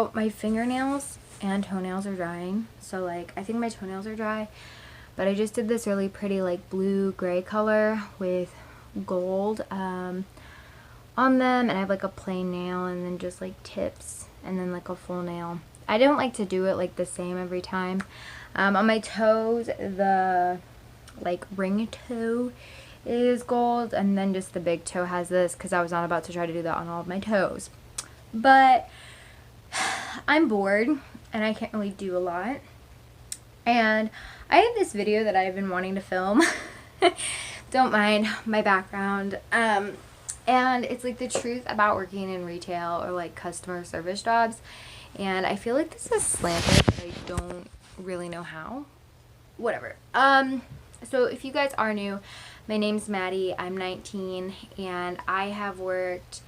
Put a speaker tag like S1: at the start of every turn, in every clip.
S1: Oh, my fingernails and toenails are drying. So like, I think my toenails are dry. But I just did this really pretty like blue gray color with gold on them. And I have like a plain nail and then just like tips and then like a full nail. I don't like to do it like the same every time. On my toes, the like ring toe is gold. And then just the big toe has this because I was not about to try to do that on all of my toes. But I'm bored and I can't really do a lot. And I have this video that I've been wanting to film. Don't mind my background. And it's like the truth about working in retail or like customer service jobs. And I feel like this is slanted, but I don't really know how. Whatever. So if you guys are new, my name's Maddie. I'm 19 and I have worked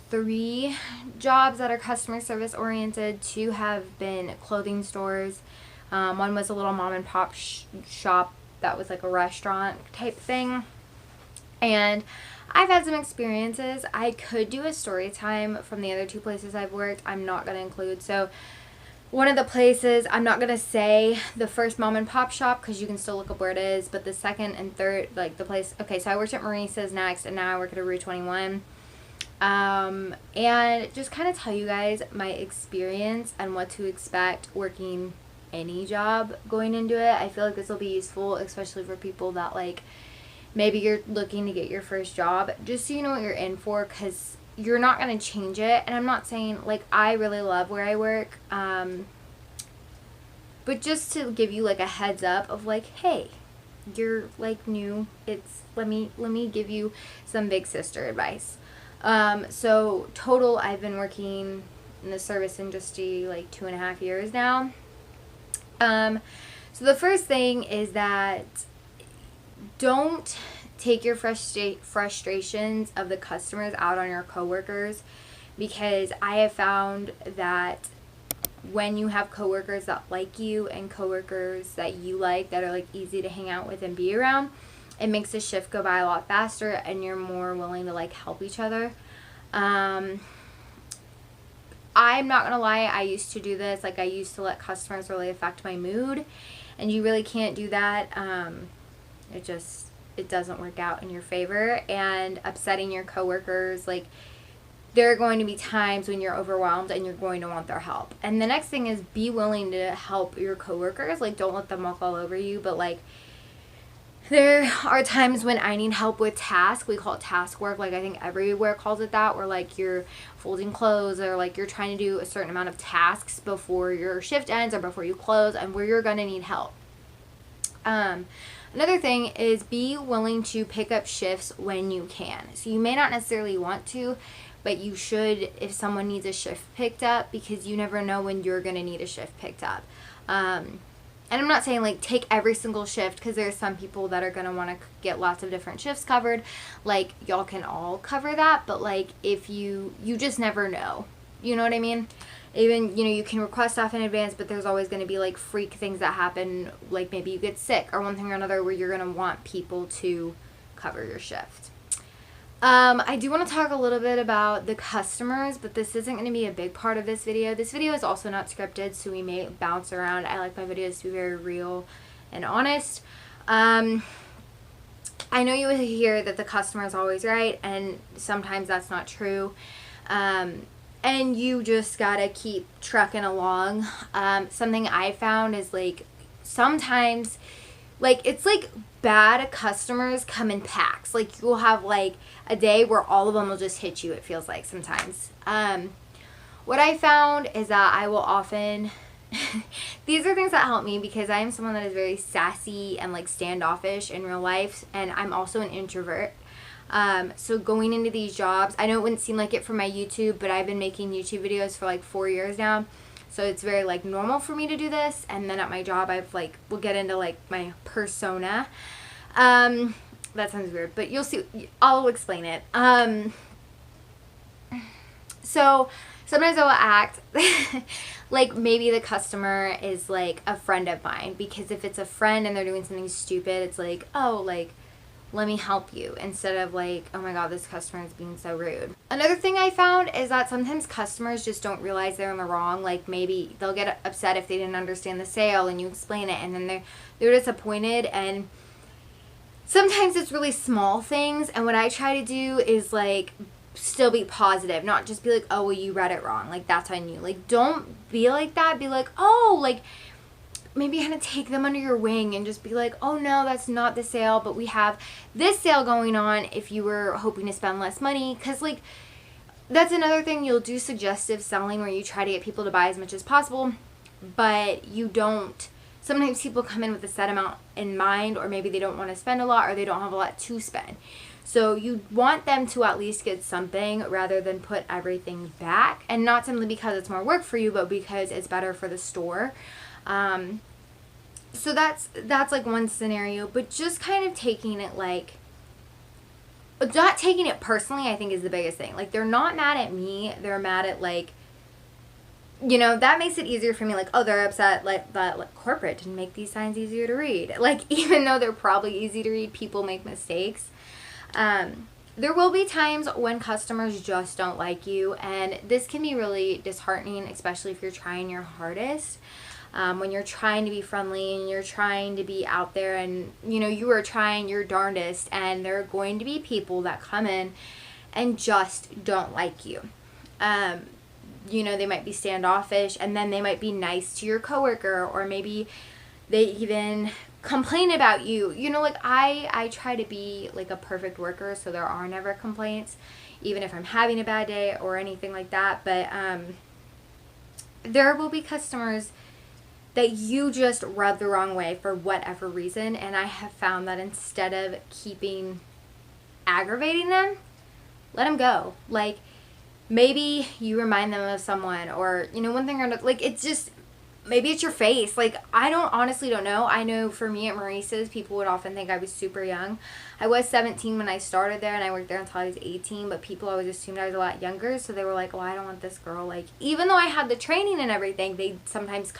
S1: 3 jobs that are customer service oriented. 2 have been clothing stores. One was a little mom and pop shop that was like a restaurant type thing. And I've had some experiences. I could do a story time from the other 2 places I've worked. I'm not going to include. So one of the places, I'm not going to say the first mom and pop shop because you can still look up where it is. But the second and third, like the place. Okay, so I worked at Macys next and now I work at a Rue 21. And just kind of tell you guys my experience and what to expect working any job going into it. I feel like this will be useful, especially for people that like maybe you're looking to get your first job, just so you know what you're in for, because you're not going to change it. And I'm not saying like I really love where I work, but just to give you like a heads up of like, hey, you're like new, it's let me give you some big sister advice. So total I've been working in the service industry like 2.5 years now. So the first thing is that don't take your frustrations of the customers out on your coworkers, because I have found that when you have coworkers that like you and coworkers that you like, that are like easy to hang out with and be around, it makes the shift go by a lot faster and you're more willing to like help each other. I'm not gonna lie, I used to do this. Like I used to let customers really affect my mood, and you really can't do that. It doesn't work out in your favor, and upsetting your coworkers, like there are going to be times when you're overwhelmed and you're going to want their help. And the next thing is be willing to help your coworkers. Like don't let them walk all over you, but like there are times when I need help with tasks. We call it task work. Like I think everywhere calls it that, where like you're folding clothes or like you're trying to do a certain amount of tasks before your shift ends or before you close, and where you're going to need help. Another thing is be willing to pick up shifts when you can. So you may not necessarily want to, but you should if someone needs a shift picked up, because you never know when you're going to need a shift picked up. And I'm not saying like take every single shift, because there's some people that are going to want to get lots of different shifts covered. Like y'all can all cover that, but like if you just never know. You know what I mean? Even, you can request off in advance, but there's always going to be like freak things that happen. Like maybe you get sick or one thing or another, where you're going to want people to cover your shift. I do want to talk a little bit about the customers, but this isn't going to be a big part of this video. This video is also not scripted, so we may bounce around. I like my videos to be very real and honest. I know you will hear that the customer is always right, and sometimes that's not true. And you just gotta keep trucking along. Something I found is like sometimes like it's like bad customers come in packs. Like you'll have like a day where all of them will just hit you, it feels like sometimes. What I found is that I will often these are things that help me, because I am someone that is very sassy and like standoffish in real life, and I'm also an introvert. So going into these jobs, I know it wouldn't seem like it from my YouTube, but I've been making YouTube videos for like 4 years now. So it's very like normal for me to do this. And then at my job, I've like, we'll get into like my persona. That sounds weird, but you'll see, I'll explain it. So sometimes I will act like maybe the customer is like a friend of mine, because if it's a friend and they're doing something stupid, it's like, oh, like, let me help you, instead of like, oh my god, this customer is being so rude. Another thing I found is that sometimes customers just don't realize they're in the wrong. Like maybe they'll get upset if they didn't understand the sale and you explain it, and then they're disappointed. And sometimes it's really small things, and what I try to do is like still be positive, not just be like, oh well, you read it wrong, like that's on you. Like don't be like that. Be like, oh, like maybe kind of take them under your wing and just be like, oh no, that's not the sale, but we have this sale going on if you were hoping to spend less money. Because like that's another thing, you'll do suggestive selling where you try to get people to buy as much as possible, but you don't. Sometimes people come in with a set amount in mind, or maybe they don't want to spend a lot, or they don't have a lot to spend. So you want them to at least get something rather than put everything back. And not simply because it's more work for you, but because it's better for the store. So that's like one scenario, but just kind of taking it like, not taking it personally, I think is the biggest thing. Like they're not mad at me, they're mad at like, you know, that makes it easier for me. Like, oh, they're upset like that like corporate didn't make these signs easier to read. Like even though they're probably easy to read, people make mistakes. There will be times when customers just don't like you, and this can be really disheartening, especially if you're trying your hardest. When you're trying to be friendly and you're trying to be out there, and you know you are trying your darndest, and there are going to be people that come in and just don't like you. You know, they might be standoffish, and then they might be nice to your coworker, or maybe they even complain about you. You know, like I try to be like a perfect worker, so there are never complaints, even if I'm having a bad day or anything like that. But there will be customers that you just rub the wrong way for whatever reason, and I have found that instead of keeping aggravating them, let them go. Like maybe you remind them of someone, or you know, one thing or another. Like it's just, maybe it's your face. Like I honestly don't know. I know for me at Macys, people would often think I was super young. I was 17 when I started there, and I worked there until I was 18, but people always assumed I was a lot younger, so they were like, well, I don't want this girl. Like even though I had the training and everything, they sometimes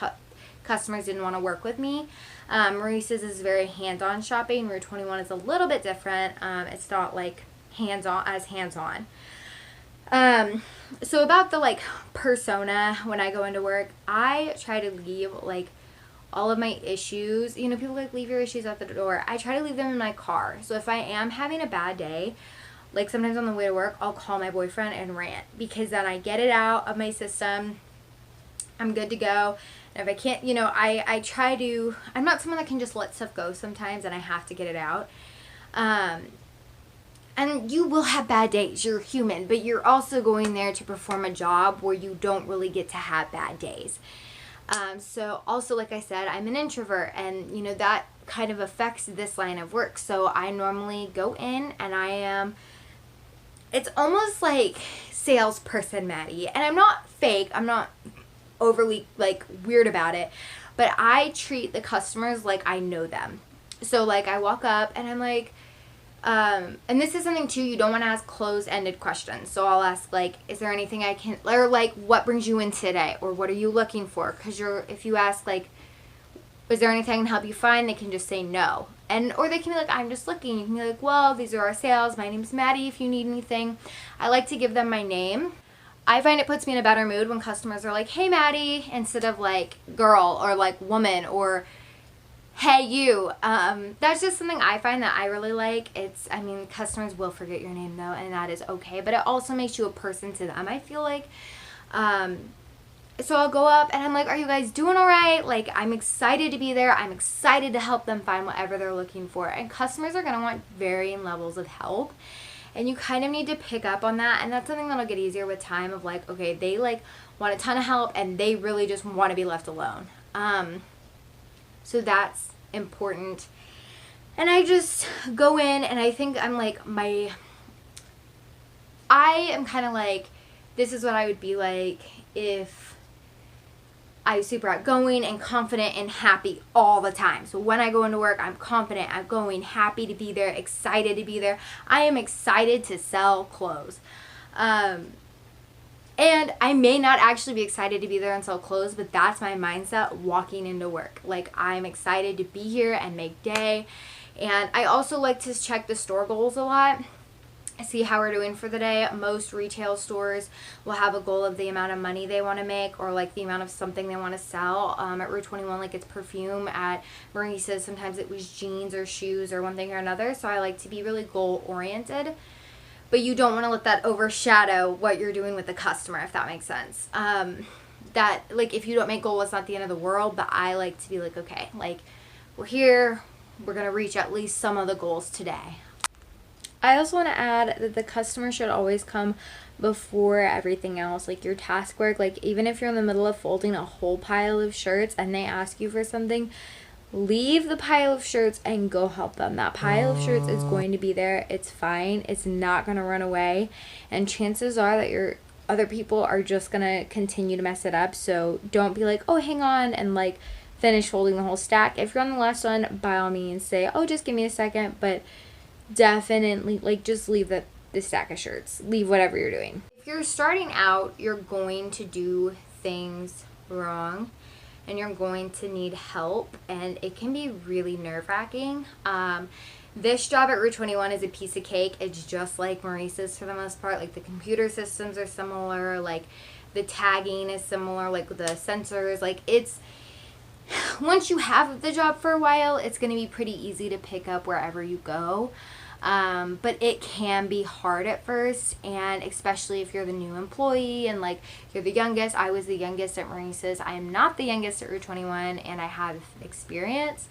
S1: customers didn't want to work with me. Macys is very hands-on shopping. Route 21 is a little bit different. It's not like hands-on. So about the like persona, when I go into work, I try to leave like all of my issues. You know, people like leave your issues at the door. I try to leave them in my car. So if I am having a bad day, like sometimes on the way to work, I'll call my boyfriend and rant, because then I get it out of my system. I'm good to go. And if I can't, you know, I try to, I'm not someone that can just let stuff go sometimes, and I have to get it out. And you will have bad days. You're human, but you're also going there to perform a job where you don't really get to have bad days. So also, like I said, I'm an introvert, and you know, that kind of affects this line of work. So I normally go in and I am, it's almost like salesperson Maddie. And I'm not fake. I'm not overly like weird about it, but I treat the customers like I know them. So like I walk up and I'm like, and this is something too, you don't want to ask closed-ended questions. So I'll ask like, is there anything I can, or like, what brings you in today, or what are you looking for? Because if you ask like, is there anything I can help you find, they can just say no. And or they can be like, I'm just looking. You can be like, well, these are our sales, my name's Maddie, if you need anything. I like to give them my name. I find it puts me in a better mood when customers are like, hey Maddie, instead of like girl, or like woman, or hey you. That's just something I find that I really like. I mean, customers will forget your name though, and that is okay, but it also makes you a person to them, I feel like. So I'll go up and I'm like, are you guys doing all right? Like, I'm excited to be there. I'm excited to help them find whatever they're looking for. And customers are going to want varying levels of help. And you kind of need to pick up on that. And that's something that'll get easier with time, of like, okay, they like want a ton of help and they really just want to be left alone. So that's important. And I just go in and I think I'm like, I am kind of like, this is what I would be like if I was super outgoing and confident and happy all the time. So when I go into work, I'm confident, outgoing, happy to be there, excited to be there. I am excited to sell clothes. And I may not actually be excited to be there and sell clothes, but that's my mindset walking into work. Like, I'm excited to be here and make day. And I also like to check the store goals a lot, see how we're doing for the day. Most retail stores will have a goal of the amount of money they want to make, or like the amount of something they want to sell. At Route 21, like it's perfume. At Macys, sometimes it was jeans or shoes or one thing or another. So I like to be really goal oriented, but you don't want to let that overshadow what you're doing with the customer, if that makes sense. That, like, if you don't make goal, it's not the end of the world, but I like to be like, okay, like, we're here, we're going to reach at least some of the goals today. I also want to add that the customer should always come before everything else, like your task work. Like, even if you're in the middle of folding a whole pile of shirts and they ask you for something, leave the pile of shirts and go help them. That pile of shirts is going to be there. It's fine. It's not going to run away. And chances are that your other people are just going to continue to mess it up. So don't be like, oh, hang on, and like finish folding the whole stack. If you're on the last one, by all means say, oh, just give me a second. But definitely, like, just leave the stack of shirts. Leave whatever you're doing. If you're starting out, you're going to do things wrong and you're going to need help, and it can be really nerve-wracking. This job at Route 21 is a piece of cake. It's just like Macys for the most part. Like, the computer systems are similar, like the tagging is similar, like the sensors. Like, it's, once you have the job for a while, it's going to be pretty easy to pick up wherever you go. But it can be hard at first, and especially if you're the new employee and like you're the youngest. I was the youngest at Macys. I am not the youngest at Route 21, and I have experience.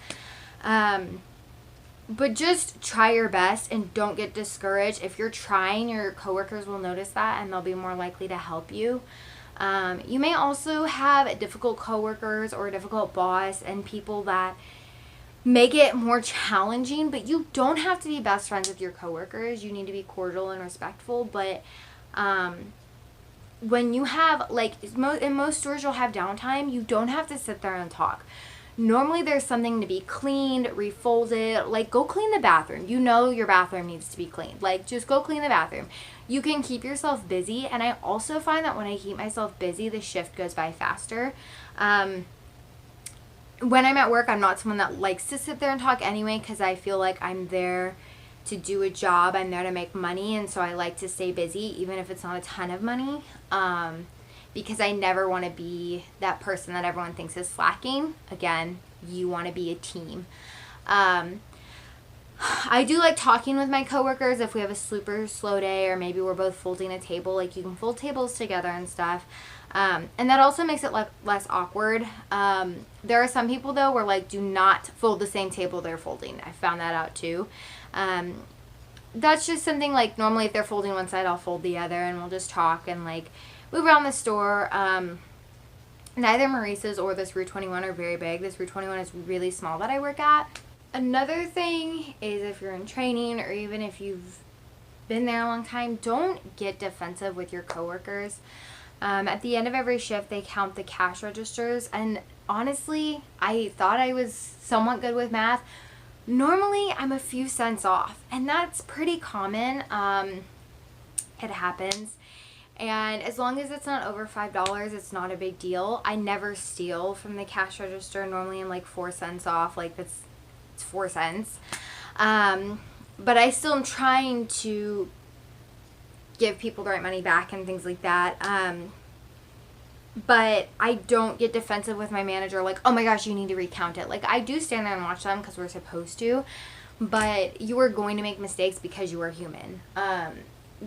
S1: But just try your best and don't get discouraged. If you're trying, your coworkers will notice that and they'll be more likely to help you. You may also have difficult coworkers or a difficult boss and people that make it more challenging, but you don't have to be best friends with your coworkers. You need to be cordial and respectful, but when you have, like, in most stores you'll have downtime, you don't have to sit there and talk. Normally there's something to be cleaned, refolded, like go clean the bathroom. You know your bathroom needs to be cleaned. Like, just go clean the bathroom. You can keep yourself busy, and I also find that when I keep myself busy, the shift goes by faster. When I'm at work, I'm not someone that likes to sit there and talk anyway, because I feel like I'm there to do a job. I'm there to make money, and so I like to stay busy, even if it's not a ton of money, because I never want to be that person that everyone thinks is slacking. Again, you want to be a team. I do like talking with my coworkers if we have a super slow day, or maybe we're both folding a table. Like, you can fold tables together and stuff. And that also makes it less awkward. There are some people, though, where, like, do not fold the same table they're folding. I found that out, too. That's just something, like, normally if they're folding one side, I'll fold the other, and we'll just talk and, like, move around the store. Neither Macys or this Route 21 are very big. This Route 21 is really small that I work at. Another thing is, if you're in training, or even if you've been there a long time, don't get defensive with your coworkers. At the end of every shift, they count the cash registers, and honestly, I thought I was somewhat good with math. Normally, I'm a few cents off, and that's pretty common. It happens, and as long as it's not over $5, it's not a big deal. I never steal from the cash register. Normally, I'm like 4 cents off. Like, it's 4 cents. But I still am trying to give people the right money back and things like that. But I don't get defensive with my manager, like, oh my gosh, you need to recount it. Like, I do stand there and watch them because we're supposed to, but you are going to make mistakes because you are human.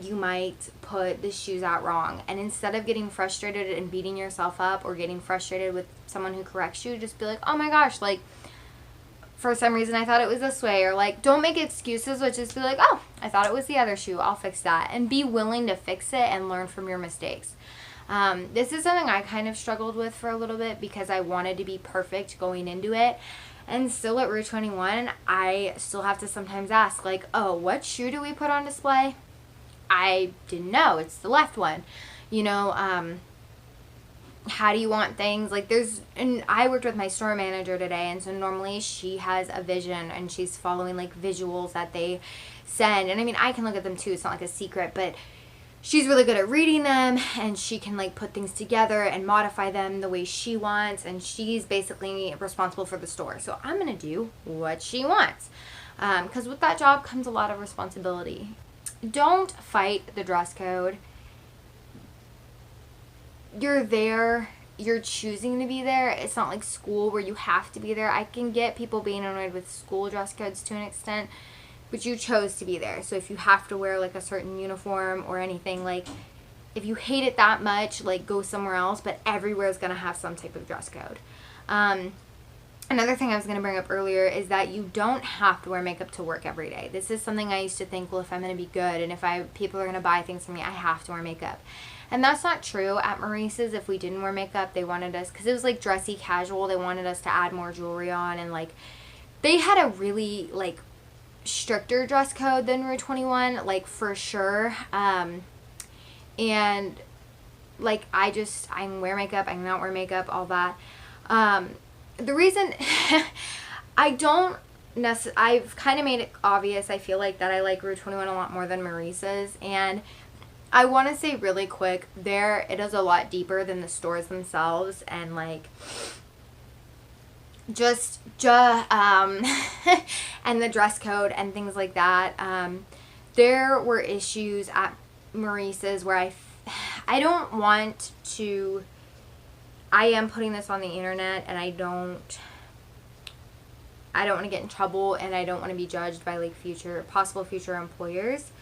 S1: You might put the shoes out wrong, and instead of getting frustrated and beating yourself up, or getting frustrated with someone who corrects you, just be like, oh my gosh, like, for some reason I thought it was this way. Or, like, don't make excuses, but just be like, oh, I thought it was the other shoe, I'll fix that. And be willing to fix it and learn from your mistakes. This is something I kind of struggled with for a little bit, because I wanted to be perfect going into it. And still at Route 21, I still have to sometimes ask, like, oh, what shoe do we put on display? I didn't know. It's the left one. You know, how do you want things? Like, and I worked with my store manager today, and so normally she has a vision, and she's following, like, visuals that they send. And I mean, I can look at them too. It's not like a secret, but she's really good at reading them, and she can, like, put things together and modify them the way she wants, and she's basically responsible for the store. So I'm going to do what she wants. because with that job comes a lot of responsibility. Don't fight the dress code. You're there. You're choosing to be there. It's not like school where you have to be there. I can get people being annoyed with school dress codes to an extent, but you chose to be there. So if you have to wear like a certain uniform or anything, like if you hate it that much, like go somewhere else, but everywhere is going to have some type of dress code. Another thing I was going to bring up earlier is that you don't have to wear makeup to work every day. This is something I used to think, well, if I'm going to be good and if people are going to buy things from me, I have to wear makeup. And that's not true. At Macys, if we didn't wear makeup, they wanted us, because it was like dressy casual, they wanted us to add more jewelry on, and like they had a really like stricter dress code than Rue 21, like for sure. And like I can wear makeup, I can not wear makeup, all that. The reason I've kind of made it obvious, I feel like, that I like Rue 21 a lot more than Macys's, and I want to say really quick, it is a lot deeper than the stores themselves, and like and the dress code and things like that. There were issues at Macys's where I don't want to. I am putting this on the internet, and I don't want to get in trouble, and I don't want to be judged by like possible future employers.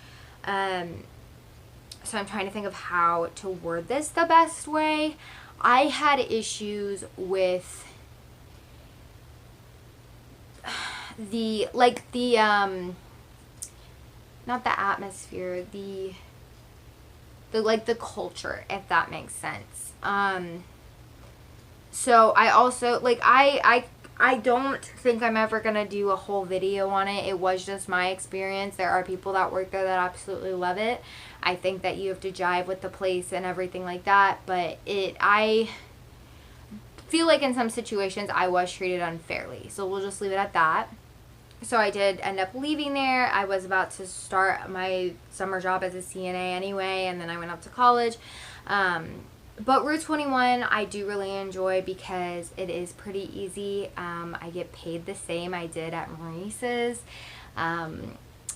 S1: So I'm trying to think of how to word this the best way. I had issues with not the atmosphere, the culture, if that makes sense. So I also, like, I don't think I'm ever going to do a whole video on it. It was just my experience. There are people that work there that absolutely love it. I think that you have to jive with the place and everything like that. But I feel like in some situations I was treated unfairly. So we'll just leave it at that. So I did end up leaving there. I was about to start my summer job as a CNA anyway, and then I went up to college. But Rue 21 I do really enjoy because it is pretty easy. I get paid the same I did at Macys's.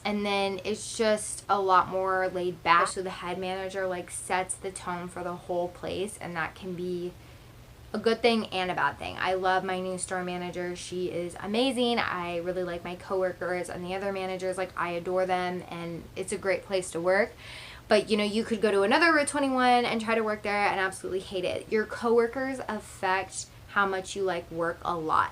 S1: And then it's just a lot more laid back. So the head manager like sets the tone for the whole place, and that can be a good thing and a bad thing. I love my new store manager. She is amazing. I really like my coworkers and the other managers. Like, I adore them, and it's a great place to work. But, you know, you could go to another Rue 21 and try to work there and absolutely hate it. Your coworkers affect how much you like work a lot.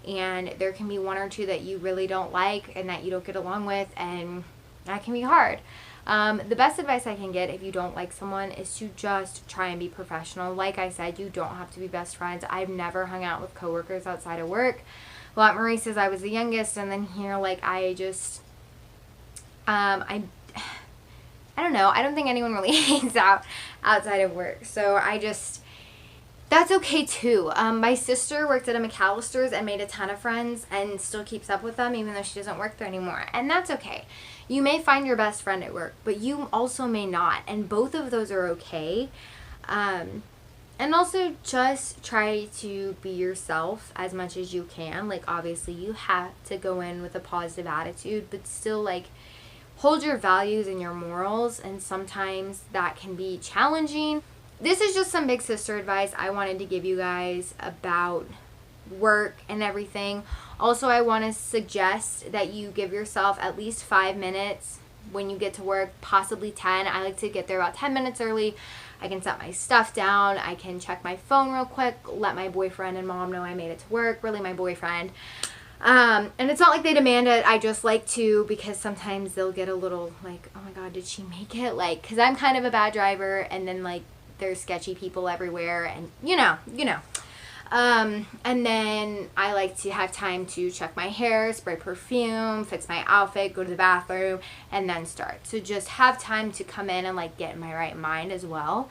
S1: And there can be one or two that you really don't like and that you don't get along with, and that can be hard. The best advice I can get if you don't like someone is to just try and be professional. Like I said, you don't have to be best friends. I've never hung out with coworkers outside of work. Well, at Macys's I was the youngest, and then here, like, I just, I don't know. I don't think anyone really hangs out outside of work. So that's okay too. My sister worked at a McAllister's and made a ton of friends and still keeps up with them even though she doesn't work there anymore. And that's okay. You may find your best friend at work, but you also may not. And both of those are okay. And also just try to be yourself as much as you can. Like, obviously you have to go in with a positive attitude, but still, like, hold your values and your morals. And sometimes that can be challenging. This is just some big sister advice I wanted to give you guys about work and everything. Also, I want to suggest that you give yourself at least 5 minutes when you get to work, possibly 10. I like to get there about 10 minutes early. I can set my stuff down. I can check my phone real quick, let my boyfriend and mom know I made it to work, really my boyfriend. And it's not like they demand it. I just like to, because sometimes they'll get a little like, oh my God, did she make it? Like, because I'm kind of a bad driver, and then like there's sketchy people everywhere, and you know. And then I like to have time to check my hair, spray perfume, fix my outfit, go to the bathroom, and then start. So just have time to come in and like get in my right mind as well.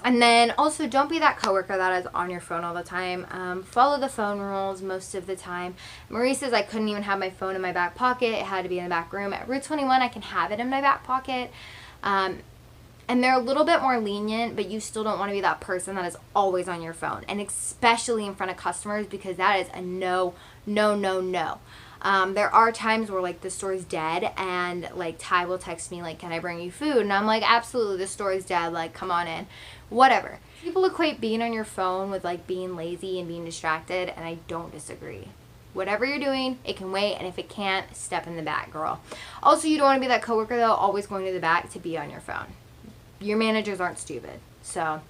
S1: And then also don't be that coworker that is on your phone all the time. Follow the phone rules most of the time. Macys's, I couldn't even have my phone in my back pocket. It had to be in the back room. At Rue 21, I can have it in my back pocket. And they're a little bit more lenient, but you still don't want to be that person that is always on your phone. And especially in front of customers, because that is a no. There are times where like the store's dead and like Ty will text me like, can I bring you food? And I'm like, absolutely, the store's dead, like come on in, whatever. People equate being on your phone with like being lazy and being distracted, and I don't disagree. Whatever you're doing, it can wait, and if it can't, step in the back, girl. Also, you don't want to be that coworker though, always going to the back to be on your phone. Your managers aren't stupid. So,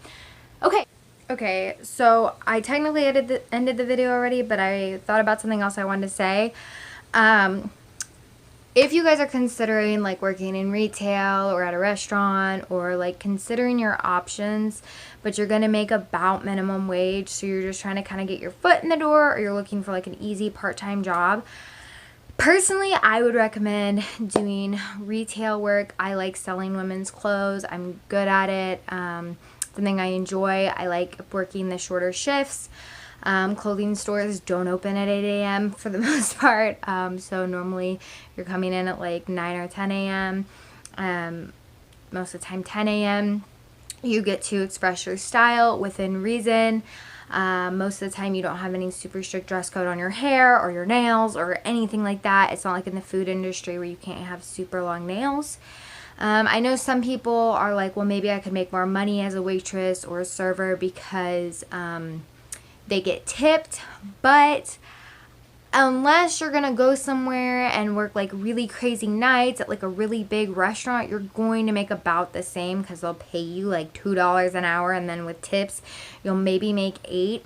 S1: okay, so I technically ended the video already, but I thought about something else I wanted to say. If you guys are considering like working in retail or at a restaurant, or like considering your options, but you're gonna make about minimum wage, so you're just trying to kind of get your foot in the door, or you're looking for like an easy part-time job, personally I would recommend doing retail work. I like selling women's clothes. I'm good at it. Something I enjoy. I like working the shorter shifts. Clothing stores don't open at 8 a.m. for the most part, so normally you're coming in at like 9 or 10 a.m. Most of the time 10 a.m. You get to express your style within reason. Most of the time you don't have any super strict dress code on your hair or your nails or anything like that. It's not like in the food industry where you can't have super long nails. I know some people are like, well, maybe I could make more money as a waitress or a server because they get tipped, but unless you're gonna go somewhere and work like really crazy nights at like a really big restaurant, you're going to make about the same because they'll pay you like $2 an hour, and then with tips you'll maybe make $8.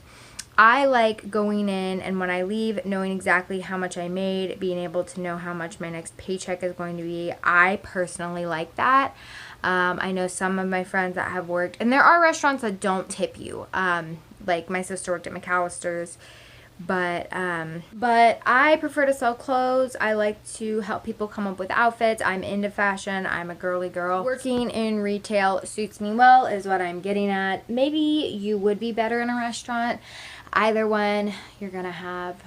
S1: I like going in and when I leave knowing exactly how much I made, being able to know how much my next paycheck is going to be. I personally like that. I know some of my friends that have worked, and there are restaurants that don't tip you. Like my sister worked at McAllister's, but I prefer to sell clothes. I like to help people come up with outfits. I'm into fashion. I'm a girly girl. Working in retail suits me well, is what I'm getting at. Maybe you would be better in a restaurant. Either one, you're gonna have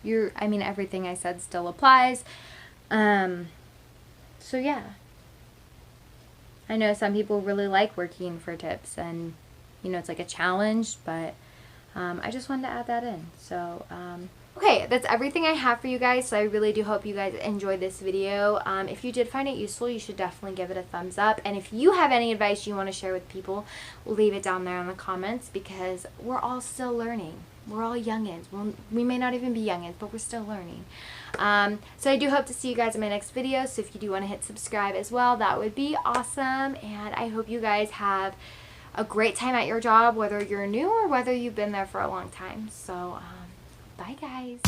S1: I mean, everything I said still applies. So yeah. I know some people really like working for tips, and you know, it's like a challenge, but I just wanted to add that in. So, okay, that's everything I have for you guys. So I really do hope you guys enjoyed this video. If you did find it useful, you should definitely give it a thumbs up. And if you have any advice you want to share with people, leave it down there in the comments, because we're all still learning. We're all youngins. We may not even be youngins, but we're still learning. So I do hope to see you guys in my next video. So if you do want to hit subscribe as well, that would be awesome. And I hope you guys have a great time at your job, whether you're new or whether you've been there for a long time. So, bye guys.